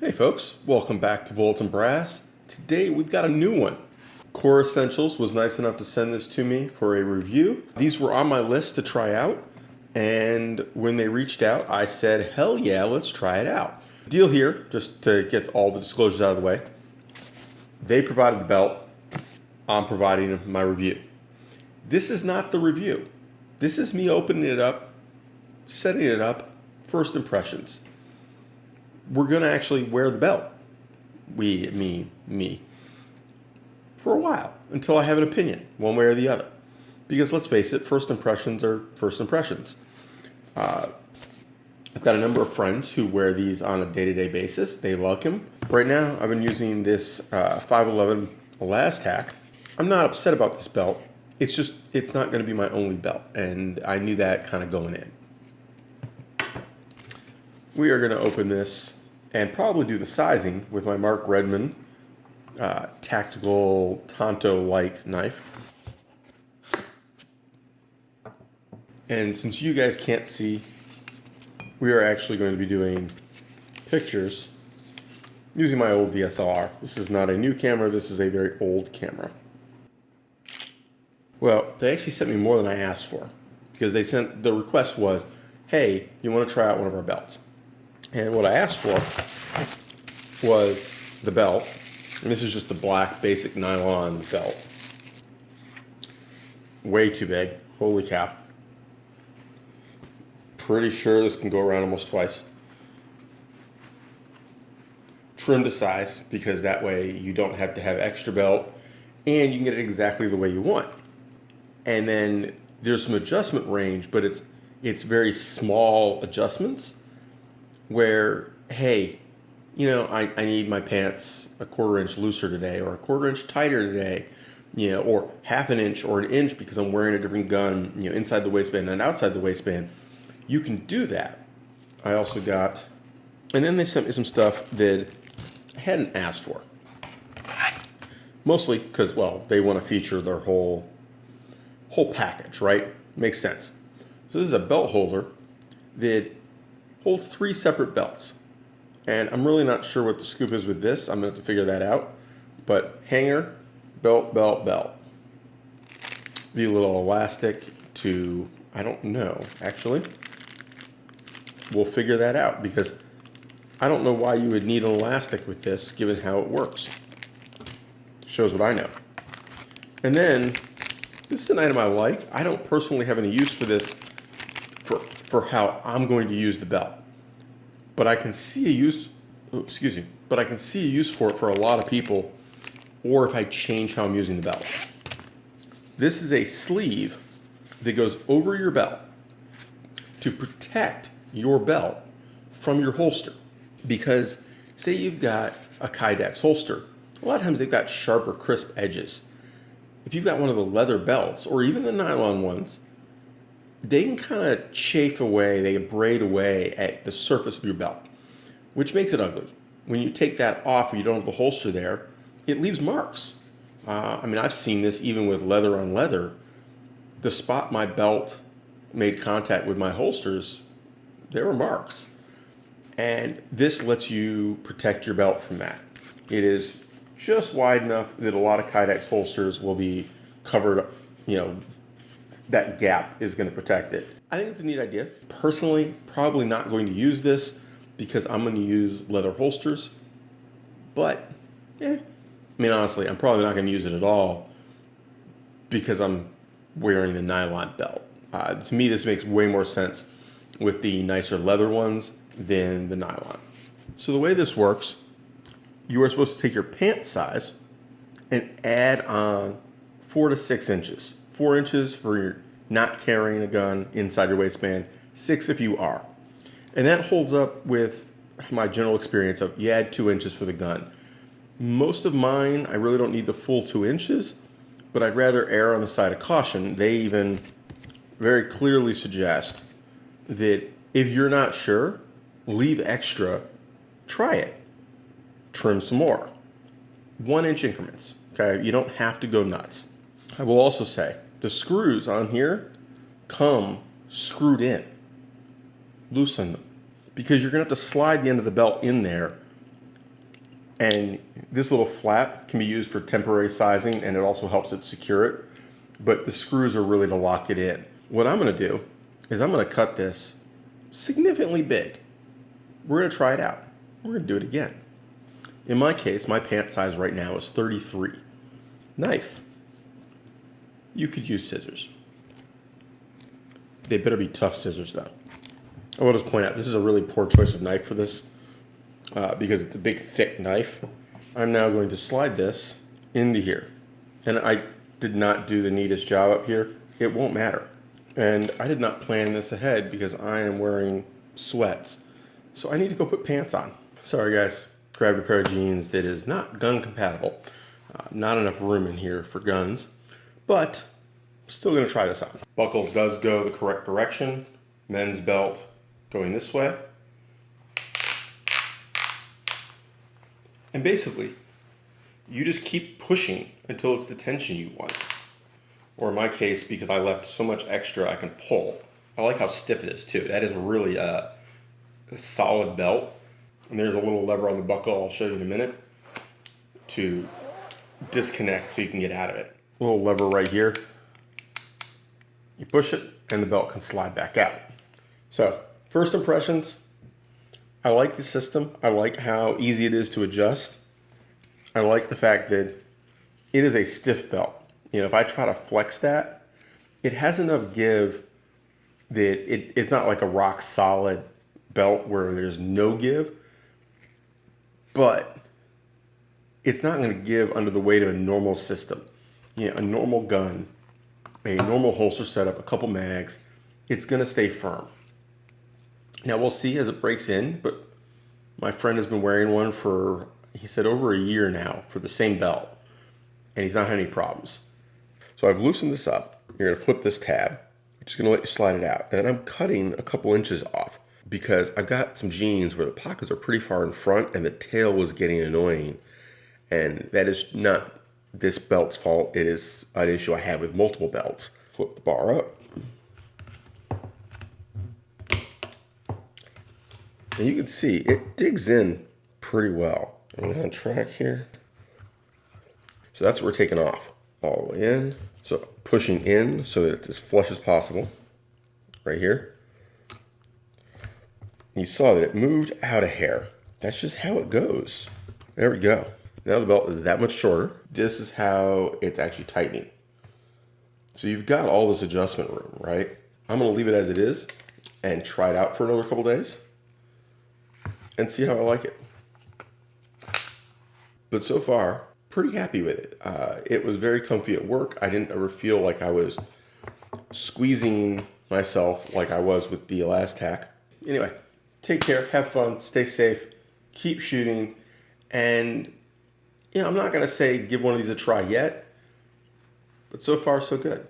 Hey folks, welcome back to Bullets and Brass. Today we've got a new one. Core Essentials was nice enough to send this to me for a review. These were on my list to try out, and when they reached out, I said, hell yeah, let's try it out. Deal here, just to get all the disclosures out of the way, they provided the belt, I'm providing my review. This is not the review. This is me opening it up, setting it up, first impressions. We're going to actually wear the belt. Me. For a while, until I have an opinion, one way or the other. Because let's face it, first impressions are first impressions. I've got a number of friends who wear these on a day-to-day basis. They like them. Right now, I've been using this 511 Elastec. I'm not upset about this belt. It's just, it's not going to be my only belt. And I knew that kind of going in. We are going to open this and probably do the sizing with my Mark Redmond tactical Tonto-like knife. And since you guys can't see, we are actually going to be doing pictures using my old DSLR. This is not a new camera, this is a very old camera. Well, they actually sent me more than I asked for, because the request was, hey, you want to try out one of our belts? And what I asked for was the belt, and this is just the black basic nylon belt. Way too big, holy cow. Pretty sure this can go around almost twice. Trim to size, because that way you don't have to have extra belt, and you can get it exactly the way you want. And then there's some adjustment range, but it's very small adjustments. Where, hey, you know, I need my pants a 1/4 inch looser today, or a 1/4 inch tighter today, you know, or 1/2 inch or 1 inch because I'm wearing a different gun, you know, inside the waistband and outside the waistband. You can do that. I also got, and then they sent me some stuff that I hadn't asked for. Mostly because, well, they want to feature their whole package, right? Makes sense. So this is a belt holder that holds 3 separate belts. And I'm really not sure what the scoop is with this. I'm going to have to figure that out. But hanger, belt. Be a little elastic to, I don't know, actually. We'll figure that out, because I don't know why you would need an elastic with this, given how it works. Shows what I know. And then, this is an item I like. I don't personally have any use for this for how I'm going to use the belt. But I can see a use, but I can see a use for it for a lot of people, or if I change how I'm using the belt. This is a sleeve that goes over your belt to protect your belt from your holster. Because say you've got a Kydex holster, a lot of times they've got sharp or crisp edges. If you've got one of the leather belts, or even the nylon ones, they can kind of chafe away, they abrade away at the surface of your belt, which makes it ugly. When you take that off or you don't have the holster there, it leaves marks. I mean, I've seen this even with leather on leather. The spot my belt made contact with my holsters, there were marks. And this lets you protect your belt from that. It is just wide enough that a lot of Kydex holsters will be covered, you know, that gap is going to protect it. I think it's a neat idea. Personally, probably not going to use this because I'm going to use leather holsters. But, I mean, honestly, I'm probably not going to use it at all because I'm wearing the nylon belt. To me, this makes way more sense with the nicer leather ones than the nylon. So the way this works, you are supposed to take your pant size and add on 4 to 6 inches. 4 inches for your not carrying a gun inside your waistband, 6 if you are. And that holds up with my general experience of you add 2 inches for the gun. Most of mine, I really don't need the full 2 inches, but I'd rather err on the side of caution. They even very clearly suggest that if you're not sure, leave extra, try it, trim some more. 1 inch increments, okay? You don't have to go nuts. I will also say, the screws on here come screwed in. Loosen them. Because you're going to have to slide the end of the belt in there And this little flap can be used for temporary sizing, and it also helps it secure it. But the screws are really to lock it in. What I'm going to do is I'm going to cut this significantly big. We're going to try it out. We're going to do it again. In my case, my pant size right now is 33. Knife. You could use scissors. They better be tough scissors though. I will just point out, this is a really poor choice of knife for this because it's a big, thick knife. I'm now going to slide this into here. And I did not do the neatest job up here. It won't matter. And I did not plan this ahead because I am wearing sweats. So I need to go put pants on. Sorry guys, grabbed a pair of jeans that is not gun compatible. Not enough room in here for guns, but still gonna try this out. Buckle does go the correct direction. Men's belt going this way. And basically, you just keep pushing until it's the tension you want. Or in my case, because I left so much extra, I can pull. I like how stiff it is too. That is really a solid belt. And there's a little lever on the buckle, I'll show you in a minute, to disconnect so you can get out of it. Little lever right here. You push it and the belt can slide back out. So, first impressions, I like the system. I like how easy it is to adjust. I like the fact that it is a stiff belt. You know, if I try to flex that, it has enough give that it's not like a rock solid belt where there's no give, but it's not going to give under the weight of a normal system. You know, a normal gun, a normal holster setup, a couple mags, it's going to stay firm. Now we'll see as it breaks in, but my friend has been wearing one for, he said, over a year now for the same belt, and he's not had any problems. So I've loosened this up. You're going to flip this tab. I'm just going to let you slide it out. And I'm cutting a couple inches off because I've got some jeans where the pockets are pretty far in front and the tail was getting annoying. And that is not this belt's fault. It is an issue I have with multiple belts. Flip the bar up. And you can see it digs in pretty well. I'm on track here. So that's what we're taking off. All the way in. So pushing in so that it's as flush as possible. Right here. You saw that it moved out a hair. That's just how it goes. There we go. Now the belt is that much shorter. This is how it's actually tightening. So you've got all this adjustment room, right? I'm going to leave it as it is and try it out for another couple days and see how I like it. But so far, pretty happy with it. It was very comfy at work. I didn't ever feel like I was squeezing myself like I was with the Elastac. Anyway, take care, have fun, stay safe, keep shooting, and I'm not gonna say give one of these a try yet, but so far so good.